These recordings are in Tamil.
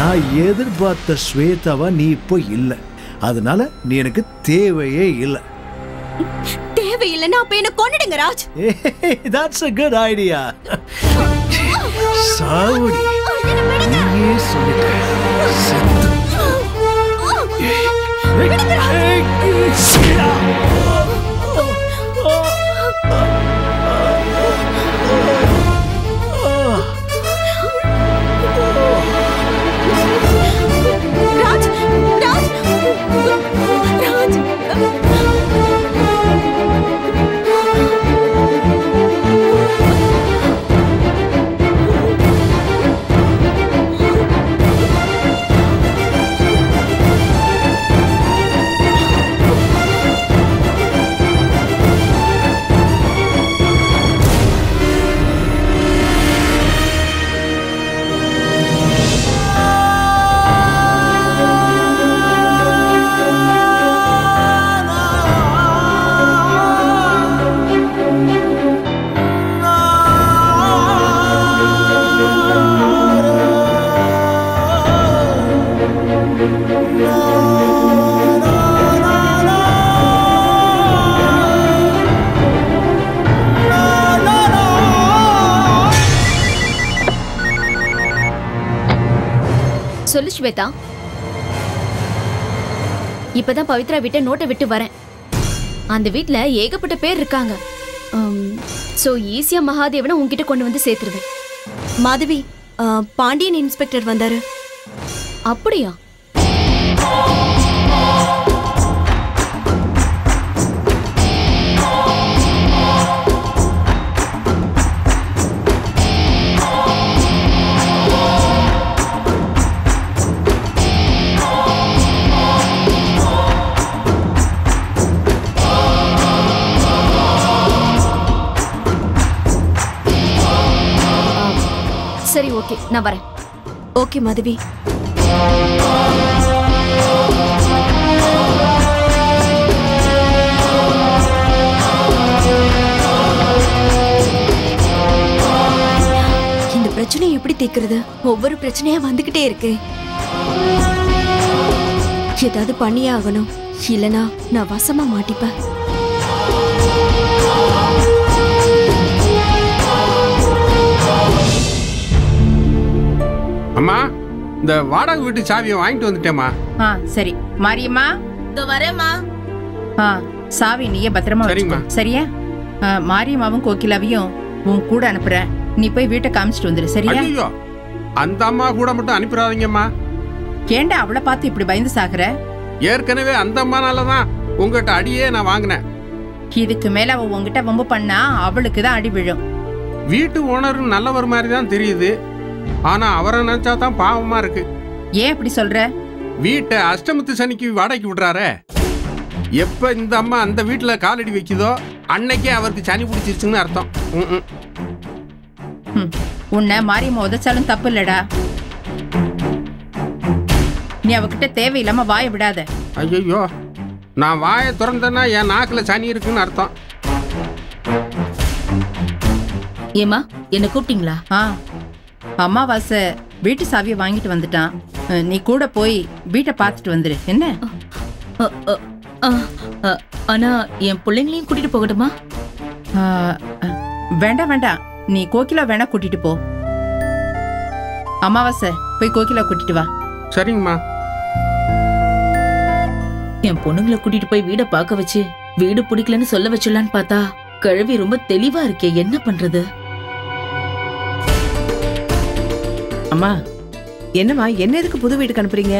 நான் எதிர்பார்த்த ஸ்வேதாவா நீ இப்போ இல்லை, அதனால நீ எனக்கு தேவையே இல்லை. தேவையில்லைன்னா அப்ப என்ன கொன்னுடுங்க Raj. That's a good idea. சாவுடி, நீயே சொல்லிட்ட. ராஜ் ராஜ் ராஜ் சொல்லு ஸ்வேதா. இப்பதான் பவித்ரா வீட்டை நோட்டை விட்டு வரேன். அந்த வீட்ல ஏகப்பட்ட பேர் இருக்காங்க. சோ ஈஸியா மகாதேவனை உன்கிட்ட கொண்டு வந்து சேர்த்துருவேன். மாதவி, பாண்டியன் இன்ஸ்பெக்டர் வந்தாரு. அப்படியா? சரி, ஓகே, நான் வரேன். ஓகே மாதவி. இந்த பிரச்சனை எப்படி தீர்க்கிறது? ஒவ்வொரு பிரச்சனையா வந்துகிட்டே இருக்கு. ஏதாவது பண்ணியே ஆகணும், இல்லனா நான் வசமா மாட்டிப்பேன். அம்மா, இந்த வாடகை வீட்டு சாவியை வாங்கிட்டு வந்துட்டேம்மா. சரி மாரியம்மா, இதோ வரேம்மா. சாவி நீயே பத்திரமா வச்சுக்கோ, சரியா? மாரியம்மாவும் கோகிலாவையும் உன் கூட அனுப்புறேன். நீ போய் வீட்டை காமிச்சிட்டு வந்துரு, சரியா? ஐயோ, அந்த அம்மா கூட மட்டும் அனுப்பிடாதீங்கம்மா. ஏண்டா அவளை பார்த்து இப்படி பயந்து சாகுற? ஏற்கனவே அந்த அம்மானாலதான் உங்ககிட்ட அடியே நான் வாங்கினேன். இதுக்கு மேல அவ உங்ககிட்ட வம்பு பண்ணா அவளுக்கு தான் அடி விழும். வீட்டு ஓனர் நல்லவர் மாதிரி தான் தெரியுது, ஆனா அவரை நினைச்சா தான் பாவமா இருக்கு. ஏன் அப்படி சொல்ற? வீட்டை அஷ்டமத்து சனிக்கு வாடகைக்கு விடுறாரே. எப்ப இந்த அம்மா அந்த வீட்டுல காலடி வைக்குதோ அன்னைக்கே அவருக்கு சனி பிடிச்சிருச்சுன்னு அர்த்தம். உன்னை மாரியம்மா உதச்சாலும் தப்பு இல்லடா. நீ அவகிட்ட தேவையில்லாம வாய விடாத. ஐயோ, நான் வாயை திறந்தேன்னா என் நாக்குல சனி இருக்குன்னு அர்த்தம். ஏமா, என்ன கூப்பிட்டீங்களா? அம்மாவாசை வீட்டு சாவியை வாங்கிட்டு வந்துட்டான். நீ கூட போய் வீட்டை பார்த்துட்டு வந்துரு, என்ன? ஆனா என் பிள்ளைங்களையும் கூட்டிட்டு போகட்டுமா? வேண்டாம் வேண்டாம், நீ கோகிலா வேணா கூட்டிட்டு போ. அமாவாசை போய் கோகிலா கூட்டிட்டு வா. சரிங்கம்மா. என் பொண்ணுங்களை கூட்டிட்டு போய் வீட பார்க்க வச்சு வீடு பிடிக்கலன்னு சொல்ல வச்சுலான்னு பார்த்தா கிழவி ரொம்ப தெளிவா இருக்கே, என்ன பண்றது? அம்மா, என்னம்மா, என்ன எதுக்கு புது வீட்டுக்கு அனுப்புறீங்க?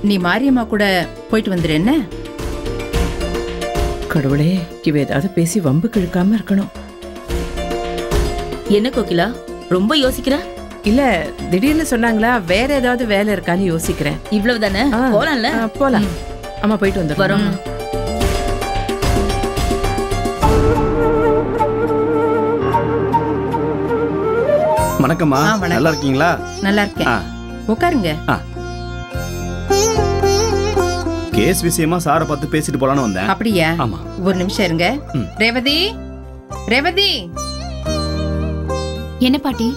நீ மாரியம்மா கூட போயிட்டு வந்துரு, என்ன? கடவுளே, இவ ஏதாவது பேசி வம்பு கிழக்காம இருக்கணும். என்ன கோகிலா, ரொம்ப யோசிக்கிற? இல்ல, திடீர்னு சொன்னாங்களா, வேற ஏதாவது வேலை இருக்கான்னு யோசிக்கிறேன். இவ்வளவுதானே, போலாம்ல? போலாம். அம்மா போயிட்டு வந்து வரோம். வணக்கம்மா, நல்லா இருக்கீங்களா? நல்லா இருக்கேன், உட்காருங்க. கேஸ் விஷயமா சாரை பார்த்து பேசிட்டு போலான்னு வந்தேன். அப்படியா? ஆமா, ஒரு நிமிஷம் இருங்க. ரேவதி, ரேவதி. என்ன பாட்டி?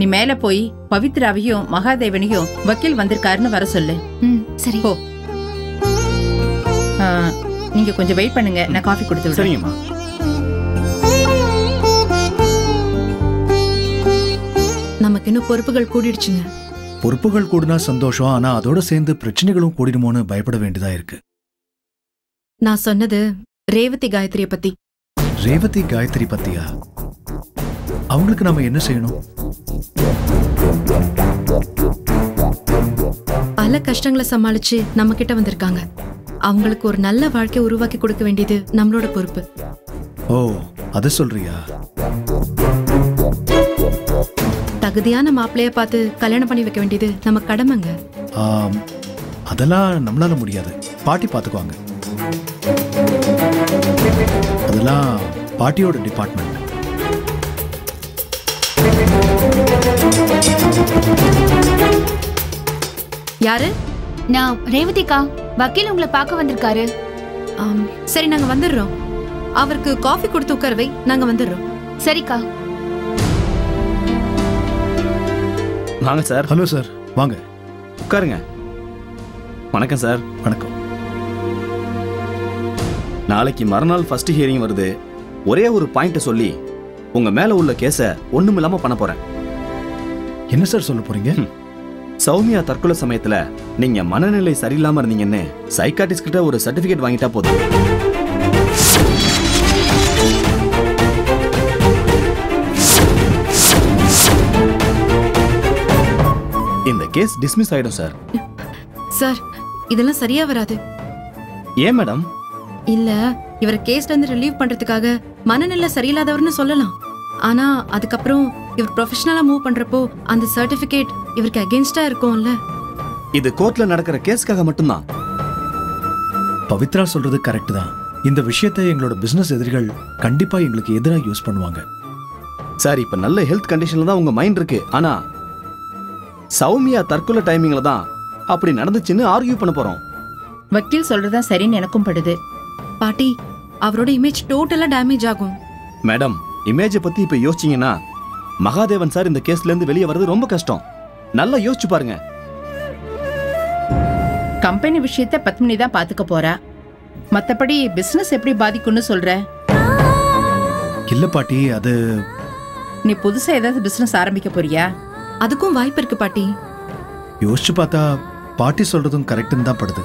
நீ மேல போய் பவித்ராவையும் மகாதேவனையும் வக்கீல் வந்திருக்காருன்னு வர சொல்லு. சரி போ. நீங்க கொஞ்சம் வெயிட் பண்ணுங்க, நான் காஃபி கொடுத்து விடுறேன். சரிங்கம்மா. நமக்கு இன்னும் பொறுப்புகள் கூடிடுச்சுங்க. பொறுப்புகள் கூடினா சந்தோஷம், ஆனா அதோட சேர்ந்து பிரச்சனைகளும் கூடிடுமோன்னு பயப்பட வேண்டியதா இருக்கு. நான் சொன்னது ரேவதி காயத்ரிய பத்தி. ரேவதி காயத்ரி பத்தியா? அவங்களுக்கு நாம என்ன செய்யணும்? பல கஷ்டங்களை சமாளிச்சு நம்ம கிட்ட வந்திருக்காங்க. அவங்களுக்கு ஒரு நல்ல வாழ்க்கையை உருவாக்கி கொடுக்க வேண்டியது நம்மளோட பொறுப்பு. ஓ, அது சொல்றியா? தகுதியான மாப்பிள்ளைய பார்த்து கல்யாணம் பண்ணி வைக்க வேண்டியது நம்ம கடமைங்க. அதெல்லாம் நம்மளால முடியாது. பாட்டி பார்த்துக்குவாங்க. அதெல்லாம் பாட்டியோட டிபார்ட்மெண்ட். யாரு? நான் ரேவதிக்கா. வக்கீல் உங்களை பார்க்க வந்திருக்காரு. சரி, நாங்க வந்துடுறோம். அவருக்கு காஃபி கொடுத்து உட்காரவை, நாங்க வந்துடுறோம். சரிக்கா. வாங்க சார். ஹலோ சார், வாங்க உட்காருங்க. வணக்கம் சார். வணக்கம். நாளைக்கு மறுநாள் ஃபர்ஸ்ட் ஹியரிங் வருது. ஒரே ஒரு பாயிண்ட சொல்லி உங்க மேல உள்ள கேஸை ஒண்ணுமில்லாம பண்ண போறேன். என்ன சார் சொல்ல போறீங்க? சௌமியா தற்கொலை சமயத்துல நீங்க மனநிலை சரியில்லாம இருந்தீங்கன்னு சைக்காட்டிஸ்ட் கிட்ட ஒரு சர்டிபிகேட் வாங்கிட்டா போதும். இந்த கேஸ் டிஸ்மிஸ் ஆயிடும் சார். சார், இதெல்லாம் சரியா வராது. ஏன் மேடம்? இல்ல, இவரை கேஸ்ல இருந்து ரிலீவ் பண்றதுக்காக மனநிலை சரியில்லாதவர்னு சொல்லலாம். ஆனா அதுக்கப்புறம் இவர் ப்ரொஃபஷனலா மூவ் பண்றப்போ அந்த சர்டிபிகேட் இவருக்கு அகைன்ஸ்டா இருக்கும்ல. இது கோர்ட்ல நடக்கிற கேஸ்க்காக மட்டும்தான். பவித்ரா சொல்றது கரெக்ட் தான். இந்த விஷயத்தை எங்களோட பிசினஸ் எதிரிகள் கண்டிப்பா எங்களுக்கு எதிராக யூஸ் பண்ணுவாங்க. சார், இப்ப நல்ல ஹெல்த் கண்டிஷன்ல தான் உங்க மைண்ட் இருக்கு. ஆனா சௌமியா தற்கொலை டைமிங்ல தான் அப்படி நடந்துச்சுன்னு ஆர்கியூ பண்ண போறோம். வக்கீல் சொல்றதா சரின்னு எனக்கும் படுது. பாட்டி, அவரோட இமேஜ் டோட்டலா டேமேஜ் ஆகும். மேடம், இமேஜை பத்தி இப்ப யோசிச்சீங்கன்னா மகாதேவன் சார் இந்த கேஸ்ல இருந்து வெளியே வர்றது ரொம்ப கஷ்டம். நல்லா யோசிச்சு பாருங்க. கம்பெனி விஷயத்தை பத்மினி தான் பாத்துக்க போறா. மத்தபடி பிசினஸ் எப்படி பாதிக்கும்னு சொல்ற? இல்ல பாட்டி, அது நீ புதுசா ஏதாவது பிசினஸ் ஆரம்பிக்க போறியா? அதுக்கும் வாய்ப்பு இருக்கு பாட்டி. யோசிச்சு பார்த்தா பாட்டி சொல்றதும் கரெக்ட்னு தான் படுது.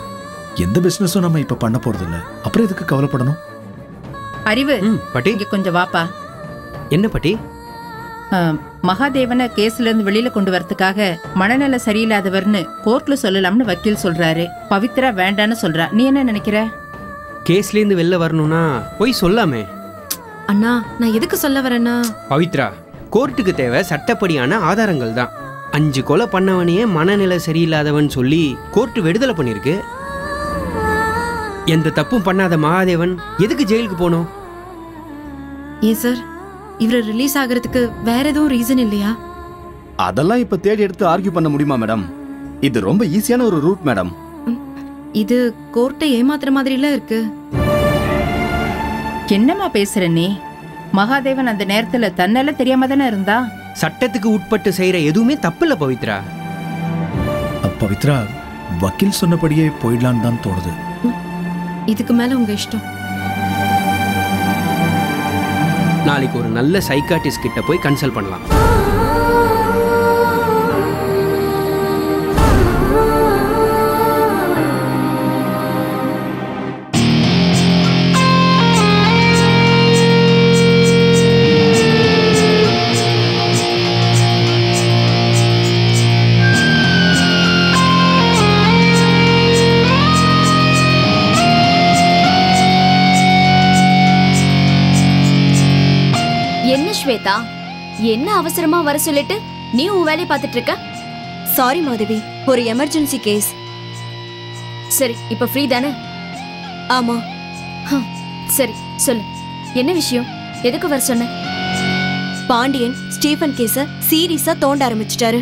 எந்த பிசினஸும் நம்ம இப்ப பண்ண போறது இல்ல. அப்புறம் எதுக்கு கவலைப்படணும்? அறிவு, பாட்டி இங்க கொஞ்சம் வாப்பா. என்ன பாட்டி? மகாதேவனை கேஸ்ல இருந்து வெளியில கொண்டு வரதுக்காக மனநல சரியில்லாதவர்னு கோர்ட்ல சொல்லலாம்னு வக்கீல் சொல்றாரு. பவித்ரா வேண்டான்னு சொல்றா. நீ என்ன நினைக்கிற? கேஸ்ல இருந்து வெளில வரணும்னா போய் சொல்லாமே. அண்ணா, நான் எதுக்கு சொல்ல வரேன்னா, பவித்ரா, கோர்ட்டுக்கு தேவை சட்டப்படியான ஆதாரங்கள் தான். 5 கொலை பண்ணவனையே மனநிலை சரியில்லாதவன் சொல்லி கோர்ட்டு விடுதலை பண்ணிருக்கு. எந்த தப்பும் பண்ணாத மகாதேவன் எதுக்கு ஜெயிலுக்கு போனோம்? ஏன் சார், இவரை ரிலீஸ் ஆகிறதுக்கு வேற எதுவும் ரீசன் இல்லையா? அதெல்லாம் இப்ப தேடி எடுத்து ஆர்கியூ பண்ண முடியுமா மேடம்? இது ரொம்ப ஈஸியான ஒரு ரூட் மேடம். இது கோர்ட்டை ஏமாத்துற மாதிரில இருக்கு. என்னம்மா பேசுற நீ? மகாதேவன் அந்த நேரத்துல தன்னால தெரியாம தானே இருந்தா. சட்டத்துக்கு உட்பட்டு செய்யற எதுவுமே தப்பு இல்ல பவித்ரா. பவித்ரா, வக்கீல் சொன்னபடியே போயிடலான்னு தான் தோணுது. இதுக்கு மேல உங்க இஷ்டம். நாளைக்கு ஒரு நல்ல சைக்காட்டிஸ்ட் கிட்ட போய் கன்சல்ட் பண்ணலாம். என்ன ஸ்வேதா, என்ன அவசரமா வர சொல்லிட்டு நீ உன் வேலையை பார்த்துட்டு இருக்க? சாரி மாதவி, ஒரு எமர்ஜென்சி கேஸ். சரி, இப்ப ஃப்ரீ தானே? ஆமா. சரி சொல்லு, என்ன விஷயம்? எதுக்கு வர சொன்ன? பாண்டியன் ஸ்டீஃபன் கேஸ சீரியஸா தோண்ட ஆரம்பிச்சிட்டாரு.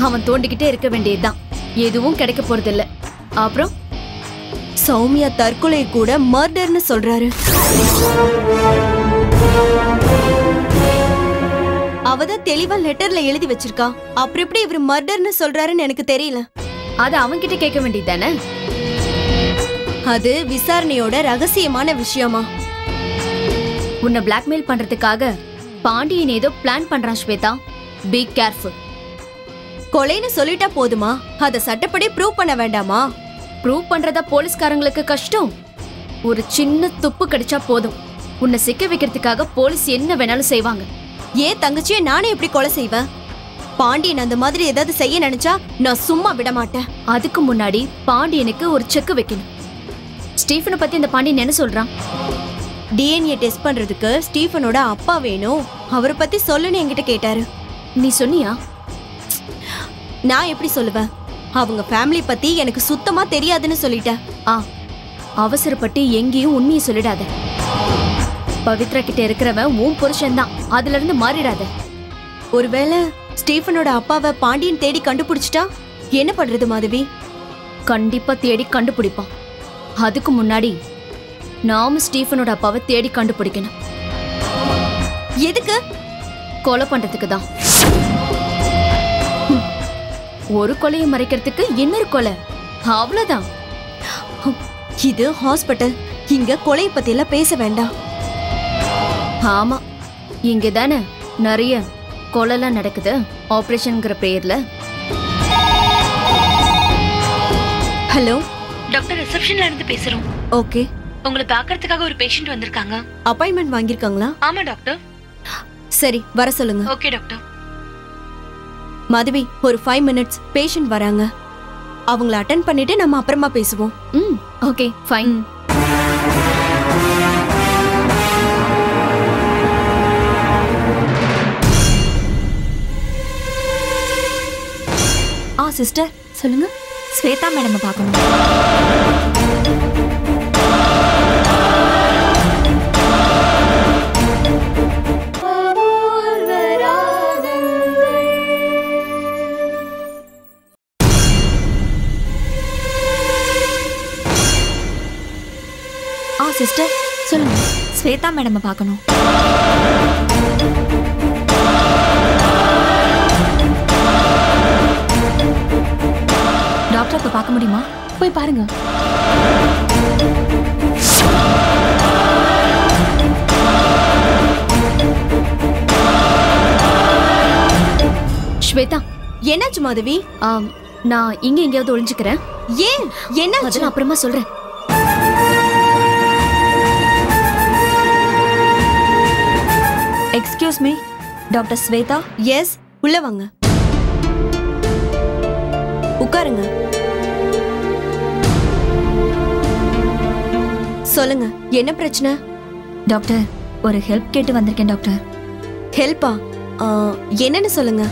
அவன் தோண்டிக்கிட்டே இருக்க வேண்டியதுதான், எதுவும் கிடைக்க போறது இல்ல. அப்புறம் சௌமியா தற்கொலை கூட மர்டர்னு சொல்றாரு. அவதான் தெளிவா லெட்டர்ல எழுதி வச்சிருக்கா. அப்புறம் எப்படி இவர் மர்டர்னு சொல்றாருன்னு எனக்கு தெரியல. அது அவன்கிட்ட கேட்க வேண்டியதானே? அது விசாரணையோட ரகசியமான விஷயமா? உன்னை பிளாக்மெயில் பண்றதுக்காக பாண்டியன் ஏதோ பிளான் பண்றான் ஸ்வேதா. Be careful. கொலைன்னு சொல்லிட்டா போதுமா? அத சட்டப்படி ப்ரூவ் பண்ண வேண்டாமா? ப்ரூவ் பண்றதா போலீஸ்காரங்களுக்கு கஷ்டம். ஒரு சின்ன துப்பு கிடைச்சா போதும், உன்னை சிக்க வைக்கிறதுக்காக போலீஸ் என்ன வேணாலும் செய்வாங்க. ஏன் தங்கச்சியை நானே எப்படி கொலை செய்வேன்? பாண்டியன் அந்த மாதிரி ஏதாவது செய்ய நினைச்சா நான் சும்மா விட மாட்டேன். அதுக்கு முன்னாடி பாண்டியனுக்கு ஒரு செக் வைக்கணும். ஸ்டீஃபனை பத்தி இந்த பாண்டியன் என்ன சொல்றான்? டிஎன்ஏ டெஸ்ட் பண்றதுக்கு ஸ்டீஃபனோட அப்பா வேணும், அவரை பத்தி சொல்லுன்னு என்கிட்ட கேட்டாரு. நீ சொன்னியா? நான் எப்படி சொல்லுவேன்? அவங்க ஃபேமிலி பத்தி எனக்கு சுத்தமா தெரியாதுன்னு சொல்லிட்டேன். அவசரப்பட்டு எங்கேயும் உண்மையை சொல்லிடாத. பவித்ரா கிட்ட இருக்கிறவன் உன் புருஷன் தான், அதுல இருந்து மாறிடாத. ஒருவேளை ஸ்டீஃபனோட அப்பாவை பாண்டியன் தேடி கண்டுபிடிச்சிட்டா என்ன பண்றது மாதவி? கண்டிப்பா தேடி கண்டுபிடிப்பான். அதுக்கு முன்னாடி நாம ஸ்டீஃபனோட அப்பாவை தேடி கண்டுபிடிக்கணும். எதுக்கு? கொலை பண்றதுக்கு தான். ஒரு கொலையை மறைக்கிறதுக்கு இன்னொரு கொலை, அவ்வளவுதான். இது ஹாஸ்பிட்டல், இங்க கொலை பத்தி எல்லாம் பேச வேண்டாம். ஆமா, இங்க தானே நிறைய கொலைலாம் நடக்குது ஆபரேஷன்ங்கிற பேர்ல. ஹலோ டாக்டர், ரிசப்ஷன்ல இருந்து பேசுறோம். ஓகே. உங்களை பார்க்கிறதுக்காக ஒரு பேஷண்ட் வந்திருக்காங்க. அப்பாயின்மெண்ட் வாங்கிருக்காங்களா? ஆமா டாக்டர். சரி, வர சொல்லுங்க. Okay doctor. மாதவி, ஒரு 5 மினிட்ஸ், பேஷண்ட் வராங்க. அவங்கள அட்டெண்ட் பண்ணிட்டு நம்ம அப்புறமா பேசுவோம். Okay fine. சிஸ்டர் சொல்லுங்க. ஸ்வேதா மேடம் பார்க்கணும். சிஸ்டர் சொல்லுங்க. ஸ்வேதா மேடம் பார்க்கணும். டாக்டர் இப்ப பார்க்க முடியுமா? போய் பாருங்க. ஸ்வேதா, என்னாச்சு மாதவி? நான் இங்க எங்கேயாவது ஒளிஞ்சுக்கிறேன். ஏன்? என்னாச்சு? அப்புறமா சொல்றேன். Excuse me, doctor Shweta. Yes, உள்ள வாங்க, உட்காருங்க. சொல்லுங்க, என்ன பிரச்சனை? டாக்டர், ஒரு ஹெல்ப் கேட்டு வந்திருக்கேன் டாக்டர். ஹெல்ப்பா? என்னன்னு சொல்லுங்க.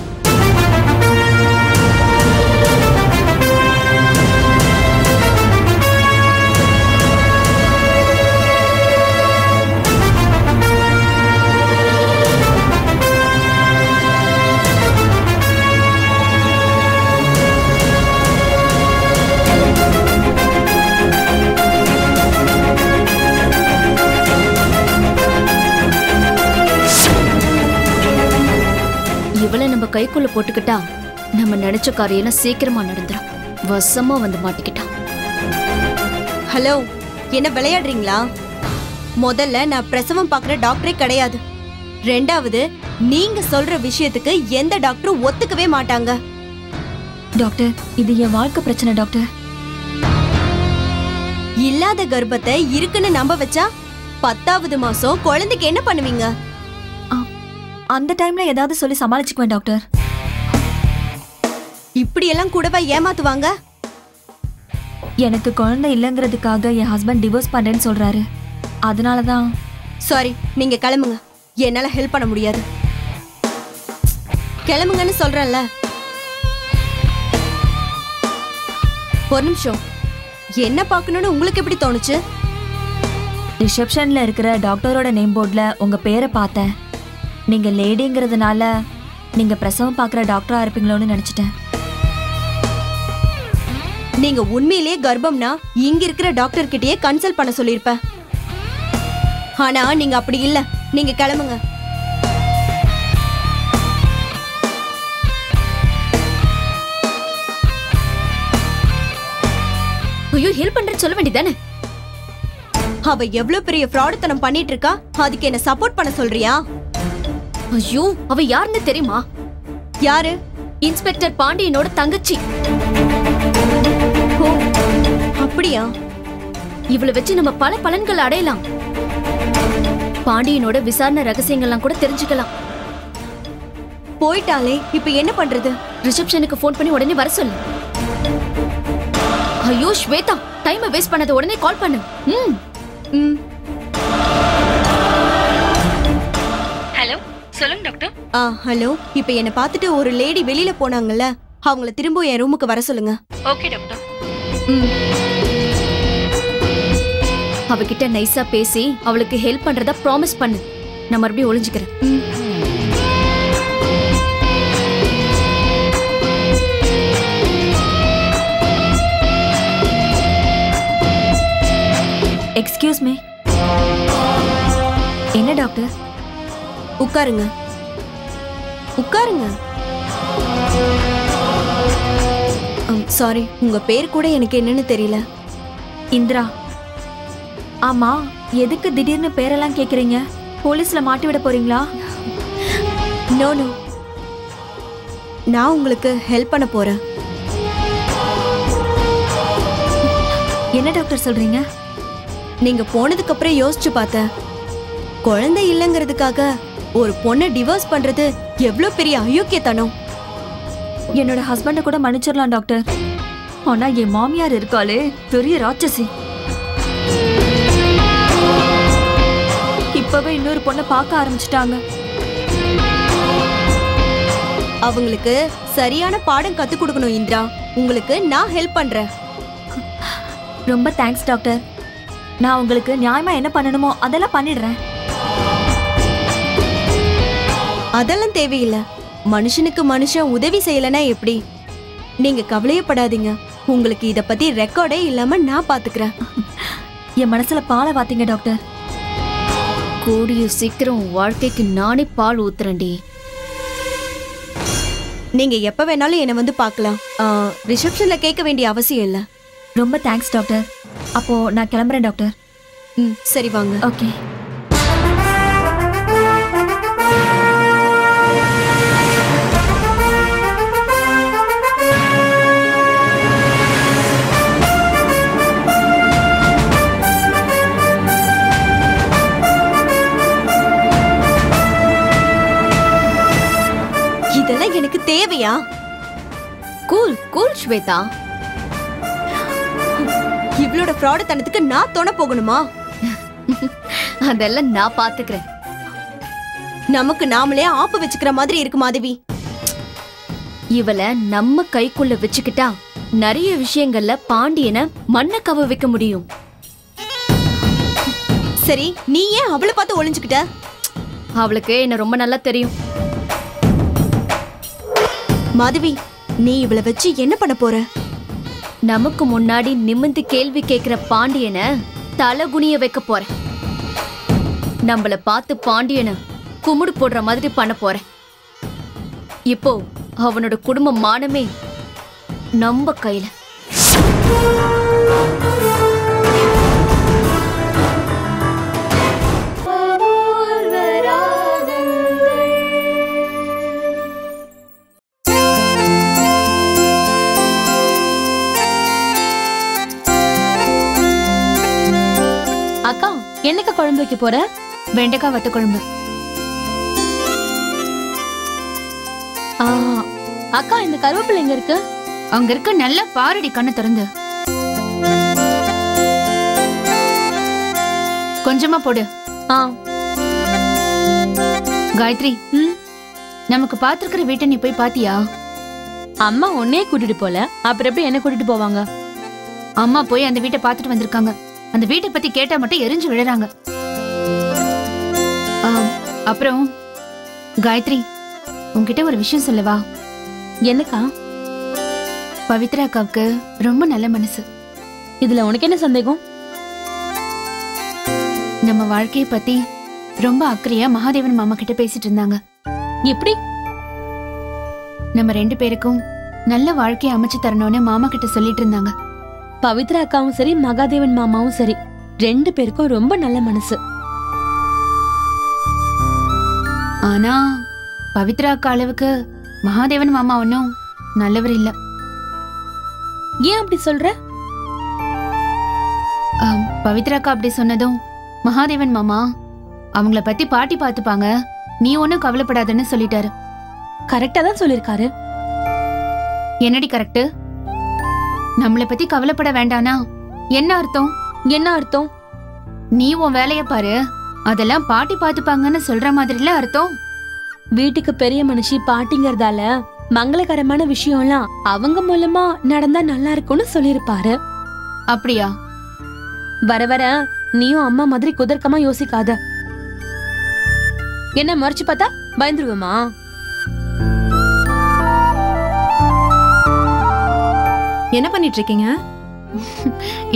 இவளை நம்ம கைக்குள்ள போட்டுக்கிட்டா நம்ம நினைச்ச காரியெல்லாம் சீக்கிரமா நடந்துரும். வசமா வந்து மாட்டிக்கிட்டான். ஹலோ, என்ன விளையாடுறீங்களா? முதல்ல நான் பிரசவம் பார்க்குற டாக்டரே கிடையாது. ரெண்டாவது, நீங்க சொல்ற விஷயத்துக்கு எந்த டாக்டரும் ஒத்துக்கவே மாட்டாங்க. டாக்டர், இது என் வாழ்க்கை பிரச்சனை டாக்டர். இல்லாத கர்ப்பத்தை இருக்குன்னு நம்ப வச்சா 10வது மாசம் குழந்தைக்கு என்ன பண்ணுவீங்க? அந்த டைம்ல ஏதாவது சொல்லி சமாளிச்சுக்குவேன் டாக்டர். இப்படியெல்லாம் கூடவா ஏமாத்துவாங்க? எனக்கு குழந்தை இல்லைங்கிறதுக்காக என் ஹஸ்பண்ட் டிவோர்ஸ் பண்றேன்னு சொல்றாரு. அதனாலதான். சாரி, நீங்க கிளம்புங்க. என்னால ஹெல்ப் பண்ண முடியாது. கிளம்புங்கன்னு சொல்றேன்ல. ஒரு நிமிஷம், என்ன பார்க்கணும்னு உங்களுக்கு எப்படி தோணுச்சு? ரிசப்ஷன்ல இருக்கிற டாக்டரோட நேம் போர்ட்ல உங்க பேரை பார்த்தேன். நீங்க லேடிங்கிறதுனால நீங்க பிரசவம் பார்க்குற டாக்டரா இருப்பீங்களோன்னு நினைச்சிட்டேன். நீங்க உண்மையிலேயே கர்ப்பம்னா இங்க இருக்கிற டாக்டர் கிட்டயே கன்சல்ட் பண்ண சொல்லிருப்பேன். ஆனா நீங்க அப்படி இல்ல. நீங்க கிளம்புங்க. ஐயோ ஹெல்ப் பண்றேன்னு சொல்ல வேண்டியதானே? அவ எவ்வளவு பெரிய ஃப்ராடுத்தனம் பண்ணிட்டு இருக்கா, அதுக்கு என்ன சப்போர்ட் பண்ண சொல்றியா? ஐயோ அவ யாருன்னு தெரியுமா? யாரு? இன்ஸ்பெக்டர் பாண்டியனோட தங்கச்சி. ஓ அப்படியா? இவளை வச்சு நம்ம பல பலன்கள் அடையலாம். பாண்டியனோட விசாரணை ரகசியங்கள்லாம் கூட தெரிஞ்சுக்கலாம். போயிட்டாலே இப்ப என்ன பண்றது? ரிசப்ஷனுக்கு ஃபோன் பண்ணி உடனே வர சொல்லு. ஐயோ ஸ்வேதா, டைமை வேஸ்ட் பண்ணாத, உடனே கால் பண்ணு. ஹலோ, சொல்லுங்க டாக்டர். ஹலோ, இப்ப என்ன பார்த்துட்டு ஒரு லேடி வெளியில போனாங்கல்ல, அவங்கள திரும்ப என் ரூமுக்கு வர சொல்லுங்க. Okay doctor. அவகிட்ட நைஸா பேசி அவளுக்கு ஹெல்ப் பண்றதா ப்ராமிஸ் பண்ணு. நான் மறுபடியும் ஒளிஞ்சுக்கிறேன். Excuse me. என்ன டாக்டர்? உட்காருங்க உட்காருங்க. சாரி, உங்க பேர் கூட எனக்கு என்னன்னு தெரியல. இந்திரா. ஆமா, எதுக்கு திடீர்னு பேரெல்லாம் கேக்குறீங்க? போலீஸ்ல மாட்டி விட போறீங்களா? நோ நோ, நான் உங்களுக்கு ஹெல்ப் பண்ண போறேன். என்ன டாக்டர் சொல்றீங்க? நீங்க போனதுக்கு அப்புறம் யோசிச்சு பார்த்தேன். குழந்தை இல்லைங்கிறதுக்காக ஒரு பொண்ணை டிவோர்ஸ் பண்றது எவ்வளவு பெரிய அயோக்கியத்தனம். என்னோட ஹஸ்பண்ட கூட மன்னிச்சிடலாம் டாக்டர். ஆனா என் மாமியார் இருக்காளே, பெரிய ராட்சசி. இப்பவே இன்னொரு பொண்ணை பார்க்க ஆரம்பிச்சிட்டாங்க. அவங்களுக்கு சரியான பாடம் கத்து கொடுக்கணும் இந்திரா. உங்களுக்கு நான் ஹெல்ப் பண்றேன். ரொம்ப தேங்க்ஸ் டாக்டர். நான் உங்களுக்கு நியாயமா என்ன பண்ணணுமோ அதெல்லாம் பண்ணிடுறேன். அதெல்லாம் தேவையில்லை. மனுஷனுக்கு மனுஷன் உதவி செய்யலனா எப்படி? நீங்க கவலையப்படாதீங்க. உங்களுக்கு இத பத்தி ரெக்கார்டே இல்லாம நான் பாத்துக்கிறேன். என் மனசுல பாலை வாத்தீங்க டாக்டர். கூடிய சீக்கிரம் வாழ்க்கைக்கு நானே பால் ஊத்துறேன்டி. நீங்க எப்ப வேணாலும் என்ன வந்து பார்க்கலாம். ரிசப்ஷன்ல கேட்க வேண்டிய அவசியம் இல்ல. ரொம்ப தேங்க்ஸ் டாக்டர். அப்போ நான் கிளம்புறேன் டாக்டர். சரி வாங்க. ஓகே. இதெல்லாம் எனக்கு தேவையா? Cool cool Shweta. இவளோட ஃப்ராடுத்தனத்துக்கு நான் தொண போகணுமா? அதெல்லாம் நான் பாத்துக்கிறேன். நமக்கு நாமளே ஆப்பு வச்சுக்கிற மாதிரி இருக்கு மாதவி. இவளை நம்ம கைக்குள்ள வச்சுக்கிட்டா நிறைய விஷயங்கள்ல பாண்டியனை மண்ணை கவ வைக்க முடியும். சரி, நீ ஏன் அவளை பார்த்து ஒளிஞ்சுக்கிட்ட? அவளுக்கு என்ன ரொம்ப நல்லா தெரியும். மாதவி, நீ இவளை வச்சு என்ன பண்ண போற? நமக்கு முன்னாடி நிமிந்து கேள்வி கேட்கிற பாண்டியனை தலை குனிய வைக்க போறேன். நம்மள பார்த்து பாண்டியனை குமுடு போடுற மாதிரி பண்ண போறேன். இப்போ அவனோட குடும்ப மானமே நம்ம கையில. அக்கா, என்னக்கா குழம்பு வைக்க போற? வெண்டைக்காய் வத்த குழம்பு. அக்கா, இந்த கருவேப்பிலை எங்க இருக்கு? அங்க இருக்க நல்லா பாரடி, கண்ணு திறந்து. கொஞ்சமா போடு. காயத்ரி, நமக்கு பாத்துருக்கிற வீட்டை நீ போய் பாத்தியா? அம்மா உன்னையே கூட்டிட்டு போல, அப்புறம் எப்படி என்ன கூட்டிட்டு போவாங்க? அம்மா போய் அந்த வீட்டை பாத்துட்டு வந்திருக்காங்க. அந்த வீட்டை பத்தி கேட்டா மட்டும் எரிஞ்சு விழுறாங்க. அப்புறம் காயத்ரி, உன்கிட்ட ஒரு விஷயம் சொல்லவா? என்னக்கா? பவித்ரா அக்காவுக்கு ரொம்ப நல்ல மனசு. இதுல உனக்கு என்ன சந்தேகம்? நம்ம வாழ்க்கைய பத்தி ரொம்ப அக்கறையா மகாதேவன் மாமா கிட்ட பேசிட்டு இருந்தாங்க. எப்படி? நம்ம 2 பேருக்கும் நல்ல வாழ்க்கையை அமைச்சு தரணும்னு மாமா கிட்ட சொல்லிட்டு இருந்தாங்க. பவித்ரா அக்காவும் சரி மகாதேவன் மாமாவும் சரி 2 பேருக்கும் ரொம்ப நல்ல மனசு. ஆனா பவித்ரா அக்கா அளவுக்கு மகாதேவன் மாமா ஒன்னும் நல்லவர் இல்ல. ஏன் அப்படி சொல்ற? பவித்ரா அக்கா அப்படி சொன்னதும் மகாதேவன் மாமா அவங்கள பத்தி பாட்டி பாத்துப்பாங்க, நீ ஒன்னும் கவலைப்படாதன்னு சொல்லிட்டாரு. கரெக்டா தான் சொல்லிருக்காரு. என்னடி கரெக்ட்? நம்மள பத்தி கவலைப்பட வேண்டானா என்ன அர்த்தம்? என்ன அர்த்தம்? நீ உன் வேலைய பாரு, அதெல்லாம் பாட்டி பாத்துப்பாங்கன்னு சொல்ற மாதிரில அர்த்தம். வீட்டுக்கு பெரிய மனுஷி பாட்டிங்கறதால மங்களகரமான விஷயம்லாம் அவங்க மூலமா நடந்தா நல்லா இருக்கும்னு சொல்லிருப்பாரு. அப்படியா? வர வர நீயும் அம்மா மாதிரி குதர்க்கமா யோசிக்காத. என்ன மறைச்சு பார்த்தா பயந்துருவேமா? என்ன பண்ணிட்டு இருக்கீங்க?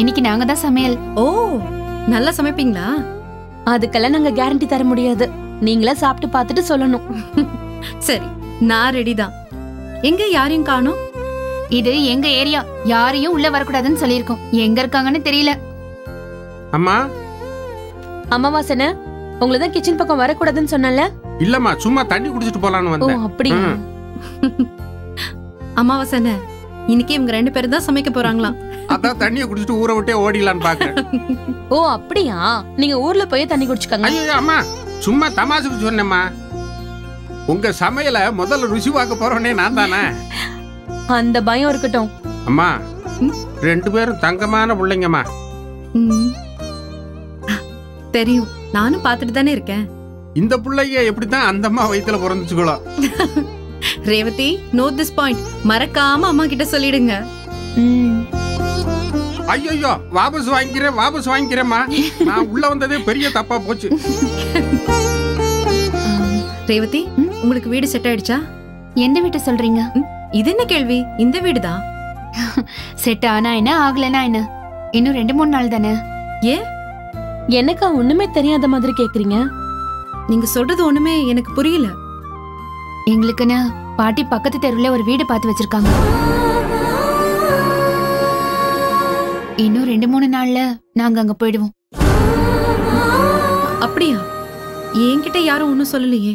இன்னைக்கு நாங்க தான் சமையல். ஓ, நல்லா சமைப்பீங்களா? அதுக்கெல்லாம் நாங்க கேரண்டி தர முடியாது. நீங்களே சாப்பிட்டு பார்த்துட்டு சொல்லணும். சரி, நான் ரெடி தான். எங்க யாரையும் காணோம்? இது எங்க ஏரியா, யாரையும் உள்ள வரக்கூடாதுன்னு சொல்லியிருக்கோம். எங்க இருக்காங்கன்னு தெரியல. அம்மா அம்மாவாசனை உங்களதான் கிச்சன் பக்கம் வரக்கூடாதுன்னு சொன்னல? இல்லம்மா, சும்மா தண்ணி குடிச்சிட்டு போலான்னு ஓ வந்தேன். அப்படியா? அமாவாசனை, இன்னைக்கு இவங்க 2 பேரும் தான் சமைக்க போறாங்களாம். அதான் தண்ணியை குடிச்சிட்டு ஊரை விட்டே ஓடிடலான்னு பாக்குறேன். ஓ அப்படியா? நீங்க ஊர்ல போய் தண்ணி குடிச்சுக்கங்க. ஐயோ அம்மா, சும்மா தமாசுக்கு சொன்னேம்மா. உங்க சமையல முதல்ல ருசி பார்க்க போறோன்னே நான் தானே. அந்த பயம் இருக்கட்டும். அம்மா, 2 பேரும் தங்கமான பிள்ளைங்கம்மா. தெரியும், நானும் பார்த்துட்டு தானே இருக்கேன். இந்த பிள்ளைங்க எப்படித்தான் அந்த அம்மா வயித்துல பிறந்துச்சுங்களோ. Revathi, note this point. மறக்காம அம்மா கிட்ட சொல்லிடுங்க. ஐயோ, வாபஸ் வாங்கிக்கிறேம்மா. நான் உள்ள வந்ததே பெரிய தப்பா போச்சு. ரேவதி, உங்களுக்கு வீடு செட் ஆயிடுச்சா? எந்த வீட்டை சொல்றீங்க? இது என்ன கேள்வி? இந்த வீடு தான். செட் ஆனா என்ன, ஆகலனா என்ன? இன்னும் 2-3 நாள் தானே. ஏன் எனக்கு ஒண்ணுமே தெரியாத மாதிரி கேக்குறீங்க? நீங்க சொல்றது ஒண்ணுமே எனக்கு புரியல. எங்களுக்குன்னு பாட்டி பக்கத்து தெருவுல ஒரு வீடு பார்த்து வச்சிருக்காங்க. இன்னும் 2-3 நாள்ல நாங்க அங்க போயிடுவோம். அப்படியா? என்கிட்ட யாரும் ஒன்னும் சொல்லலையே.